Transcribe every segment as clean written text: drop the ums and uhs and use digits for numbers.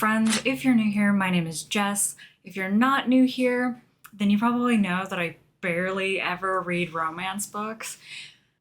friends? If you're new here, my name is Jess. If you're not new here, then you probably know that I barely ever read romance books.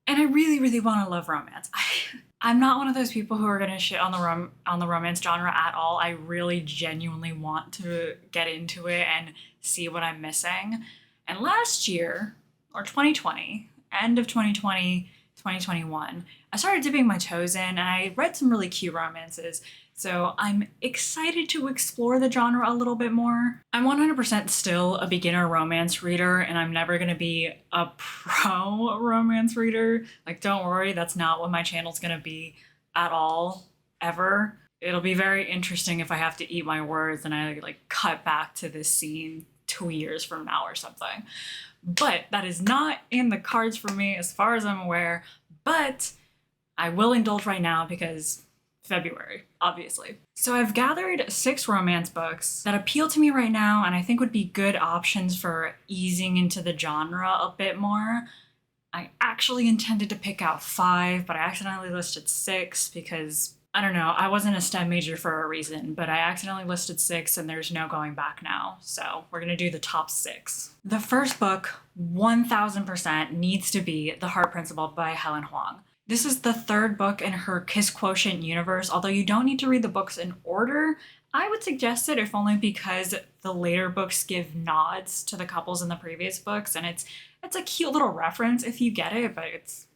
And I really, really want to love romance. I'm not one of those people who are going to shit on the romance genre at all. I really genuinely want to get into it and see what I'm missing. And last year, or 2020, end of 2020, 2021, I started dipping my toes in and I read some really cute romances. So I'm excited to explore the genre a little bit more. I'm 100% still a beginner romance reader, and I'm never going to be a pro romance reader. Like, don't worry, that's not what my channel's going to be at all, ever. It'll be very interesting if I have to eat my words and I like cut back to this scene 2 years from now or something. But that is not in the cards for me as far as I'm aware. But I will indulge right now because February, obviously. So I've gathered 6 romance books that appeal to me right now and I think would be good options for easing into the genre a bit more. I actually intended to pick out 5, but I accidentally listed 6 because, I don't know, I wasn't a STEM major for a reason, but I accidentally listed 6 and there's no going back now. So we're gonna do the top 6. The first book, 1000%, needs to be The Heart Principle by Helen Hoang. This is the 3rd book in her Kiss Quotient universe. Although you don't need to read the books in order, I would suggest it if only because the later books give nods to the couples in the previous books, and it's a cute little reference if you get it, but it's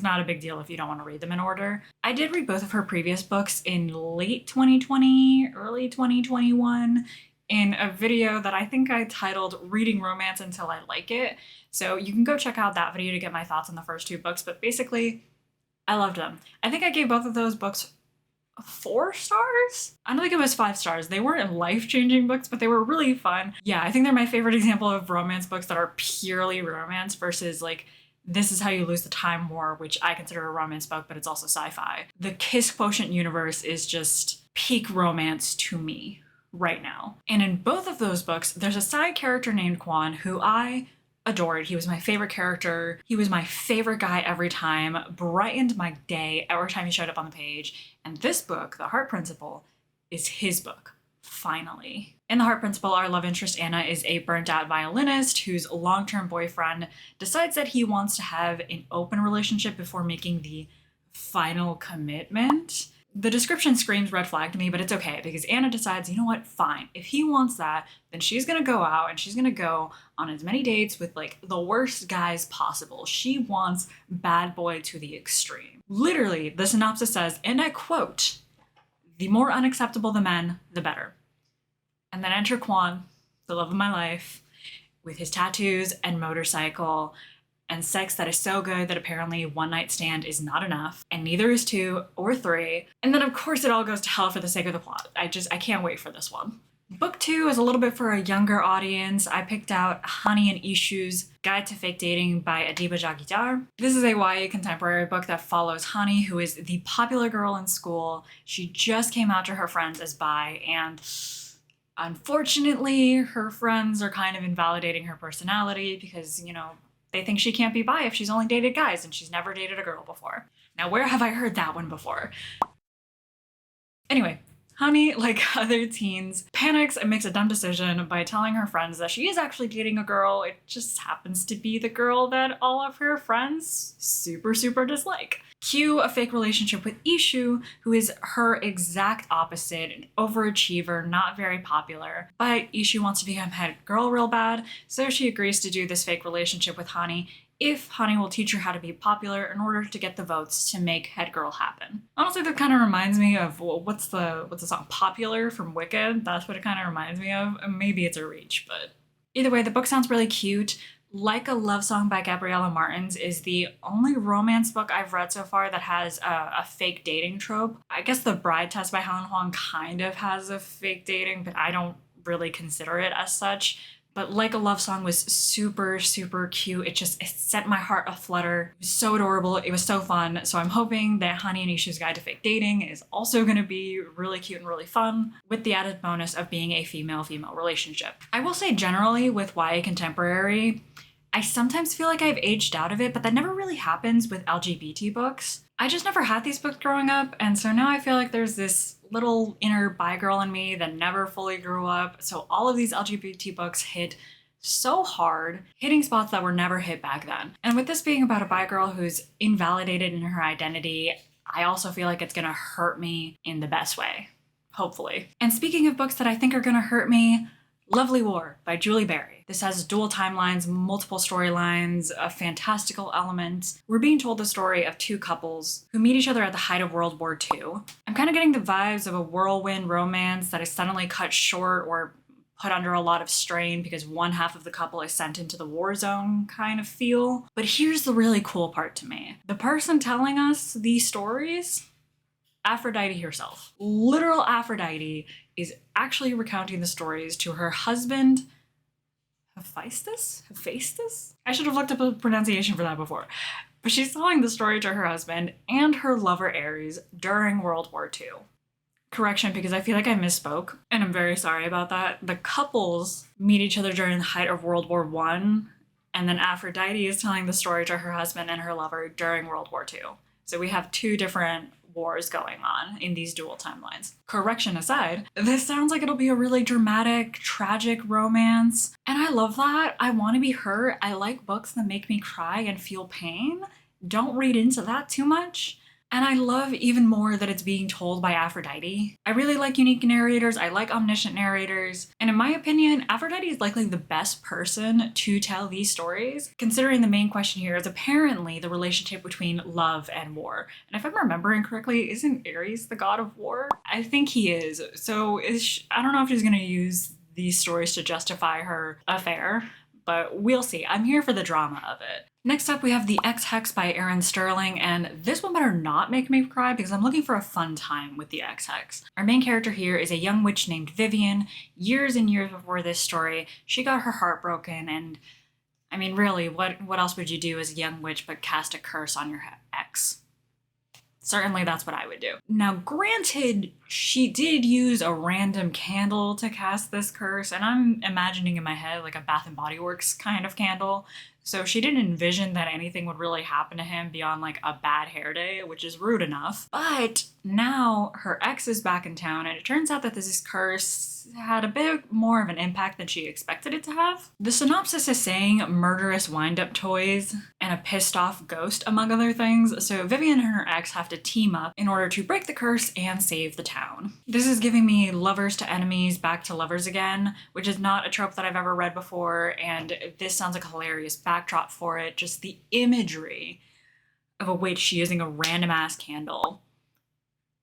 not a big deal if you don't want to read them in order. I did read both of her previous books in late 2020, early 2021, in a video that I think I titled Reading Romance Until I Like It. So you can go check out that video to get my thoughts on the first 2 books, but basically, I loved them. I think I gave both of those books 4 stars? I don't think it was 5 stars. They weren't life-changing books, but they were really fun. Yeah, I think they're my favorite example of romance books that are purely romance versus like This Is How You Lose the Time War, which I consider a romance book, but it's also sci-fi. The Kiss Quotient universe is just peak romance to me right now. And in both of those books, there's a side character named Quan who I adored. He was my favorite character. He was my favorite guy every time, brightened my day every time he showed up on the page. And this book, The Heart Principle, is his book, finally. In The Heart Principle, our love interest Anna is a burnt out violinist whose long-term boyfriend decides that he wants to have an open relationship before making the final commitment. The description screams red flag to me, but it's okay because Anna decides, you know what, fine. If he wants that, then she's gonna go out and she's gonna go on as many dates with like the worst guys possible. She wants bad boy to the extreme. Literally, the synopsis says, and I quote, "The more unacceptable the men, the better." And then enter Quan, the love of my life, with his tattoos and motorcycle and sex that is so good that apparently one night stand is not enough, and neither is 2 or 3. And then of course it all goes to hell for the sake of the plot. I can't wait for this one. Book 2 is a little bit for a younger audience. I picked out Hani and Ishu's Guide to Fake Dating by Adiba Jaigirdar. This is a YA contemporary book that follows Hani, who is the popular girl in school. She just came out to her friends as bi, and unfortunately, her friends are kind of invalidating her personality because, you know, they think she can't be bi if she's only dated guys and she's never dated a girl before. Now, where have I heard that one before? Anyway, Hani, like other teens, panics and makes a dumb decision by telling her friends that she is actually dating a girl. It just happens to be the girl that all of her friends super, super dislike. Cue a fake relationship with Ishu, who is her exact opposite, an overachiever, not very popular. But Ishu wants to become head girl real bad, so she agrees to do this fake relationship with Hani if Hani will teach her how to be popular in order to get the votes to make head girl happen. Honestly, that kind of reminds me of, well, what's the song, Popular from Wicked? That's what it kind of reminds me of. Maybe it's a reach, but either way, the book sounds really cute. Like a Love Song by Gabriella Martins is the only romance book I've read so far that has a fake dating trope. I guess The Bride Test by Helen Hoang kind of has a fake dating, but I don't really consider it as such. But Like a Love Song was super, super cute. It set my heart aflutter. It was so adorable. It was so fun. So I'm hoping that Hani and Ishu's Guide to Fake Dating is also going to be really cute and really fun, with the added bonus of being a female-female relationship. I will say generally with YA contemporary, I sometimes feel like I've aged out of it, but that never really happens with LGBT books. I just never had these books growing up, and so now I feel like there's this little inner bi girl in me that never fully grew up. So all of these LGBT books hit so hard, hitting spots that were never hit back then. And with this being about a bi girl who's invalidated in her identity, I also feel like it's gonna hurt me in the best way, hopefully. And speaking of books that I think are gonna hurt me, Lovely War by Julie Berry. This has dual timelines, multiple storylines, a fantastical element. We're being told the story of two couples who meet each other at the height of World War II. I'm kind of getting the vibes of a whirlwind romance that is suddenly cut short or put under a lot of strain because one half of the couple is sent into the war zone kind of feel. But here's the really cool part to me. The person telling us these stories, Aphrodite herself. Literal Aphrodite is actually recounting the stories to her husband, Hephaestus? I should have looked up a pronunciation for that before. But she's telling the story to her husband and her lover Ares during World War II. Correction, because I feel like I misspoke, and I'm very sorry about that. The couples meet each other during the height of World War I, and then Aphrodite is telling the story to her husband and her lover during World War II. So we have two different wars going on in these dual timelines. Correction aside, this sounds like it'll be a really dramatic, tragic romance, and I love that. I want to be hurt. I like books that make me cry and feel pain. Don't read into that too much. And I love even more that it's being told by Aphrodite. I really like unique narrators, I like omniscient narrators, and in my opinion, Aphrodite is likely the best person to tell these stories, considering the main question here is apparently the relationship between love and war. And if I'm remembering correctly, isn't Ares the god of war? I think he is. So I don't know if she's gonna use these stories to justify her affair, but we'll see. I'm here for the drama of it. Next up, we have the Ex Hex by Erin Sterling, and this one better not make me cry because I'm looking for a fun time with the Ex Hex. Our main character here is a young witch named Vivian. Years and years before this story, she got her heart broken, and I mean, really, what else would you do as a young witch but cast a curse on your ex? Certainly that's what I would do. Now, granted, she did use a random candle to cast this curse, and I'm imagining in my head like a Bath and Body Works kind of candle. So she didn't envision that anything would really happen to him beyond like a bad hair day, which is rude enough. But now her ex is back in town, and it turns out that this curse had a bit more of an impact than she expected it to have. The synopsis is saying murderous wind-up toys and a pissed off ghost, among other things. So Vivian and her ex have to team up in order to break the curse and save the town. This is giving me lovers to enemies back to lovers again, which is not a trope that I've ever read before, and this sounds like a hilarious backdrop for it. Just the imagery of a witch using a random ass candle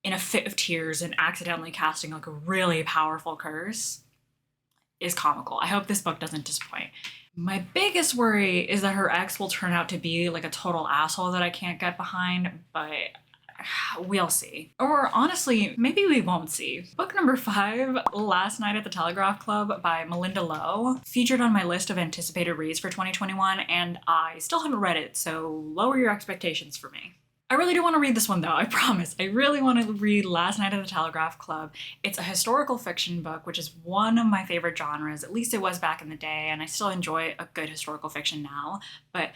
in a fit of tears and accidentally casting like a really powerful curse is comical. I hope this book doesn't disappoint. My biggest worry is that her ex will turn out to be like a total asshole that I can't get behind, but we'll see. Or honestly, maybe we won't see. Book number 5, Last Night at the Telegraph Club by Malinda Lo, featured on my list of anticipated reads for 2021, and I still haven't read it, so lower your expectations for me. I really do want to read this one though, I promise. I really want to read Last Night at the Telegraph Club. It's a historical fiction book, which is one of my favorite genres, at least it was back in the day, and I still enjoy a good historical fiction now, but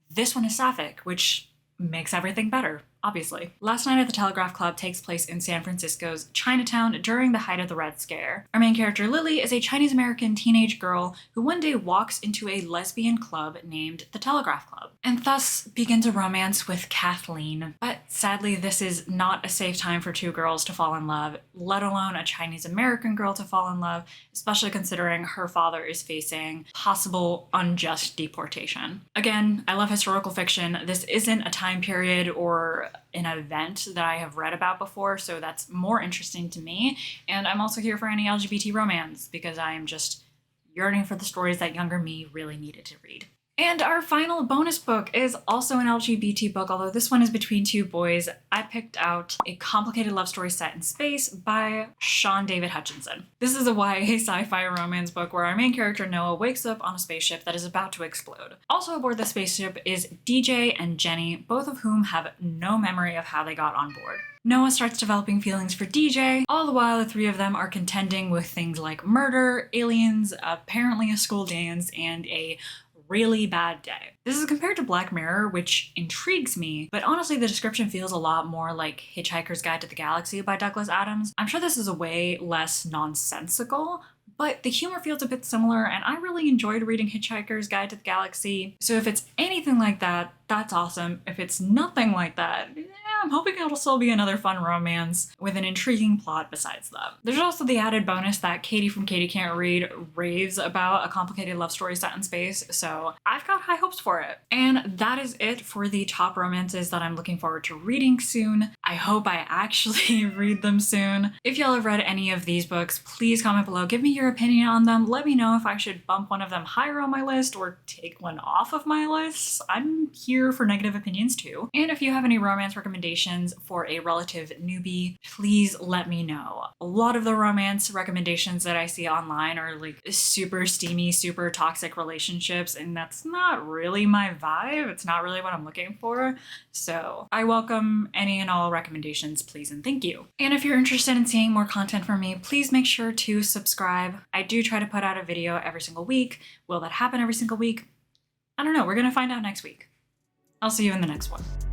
this one is sapphic, which makes everything better, obviously. Last Night at the Telegraph Club takes place in San Francisco's Chinatown during the height of the Red Scare. Our main character, Lily, is a Chinese-American teenage girl who one day walks into a lesbian club named the Telegraph Club, and thus begins a romance with Kathleen. But sadly, this is not a safe time for two girls to fall in love, let alone a Chinese-American girl to fall in love, especially considering her father is facing possible unjust deportation. Again, I love historical fiction. This isn't a time period or an event that I have read about before, so that's more interesting to me. And I'm also here for any LGBT romance because I am just yearning for the stories that younger me really needed to read. And our final bonus book is also an LGBT book, although this one is between two boys. I picked out A Complicated Love Story Set in Space by Shaun David Hutchinson. This is a YA sci-fi romance book where our main character Noah wakes up on a spaceship that is about to explode. Also aboard the spaceship is DJ and Jenny, both of whom have no memory of how they got on board. Noah starts developing feelings for DJ, all the while the three of them are contending with things like murder, aliens, apparently a school dance, and a really bad day. This is compared to Black Mirror, which intrigues me, but honestly the description feels a lot more like Hitchhiker's Guide to the Galaxy by Douglas Adams. I'm sure this is a way less nonsensical, but the humor feels a bit similar, and I really enjoyed reading Hitchhiker's Guide to the Galaxy. So if it's anything like that, that's awesome. If it's nothing like that, I'm hoping it'll still be another fun romance with an intriguing plot besides that. There's also the added bonus that Katie from Katie Can't Read raves about a complicated love story set in space, so I've got high hopes for it. And that is it for the top romances that I'm looking forward to reading soon. I hope I actually read them soon. If y'all have read any of these books, please comment below. Give me your opinion on them. Let me know if I should bump one of them higher on my list or take one off of my list. I'm here for negative opinions too. And if you have any romance recommendations for a relative newbie, please let me know. A lot of the romance recommendations that I see online are like super steamy, super toxic relationships, and that's not really my vibe. It's not really what I'm looking for. So I welcome any and all recommendations, please and thank you. And if you're interested in seeing more content from me, please make sure to subscribe. I do try to put out a video every single week. Will that happen every single week? I don't know. We're gonna find out next week. I'll see you in the next one.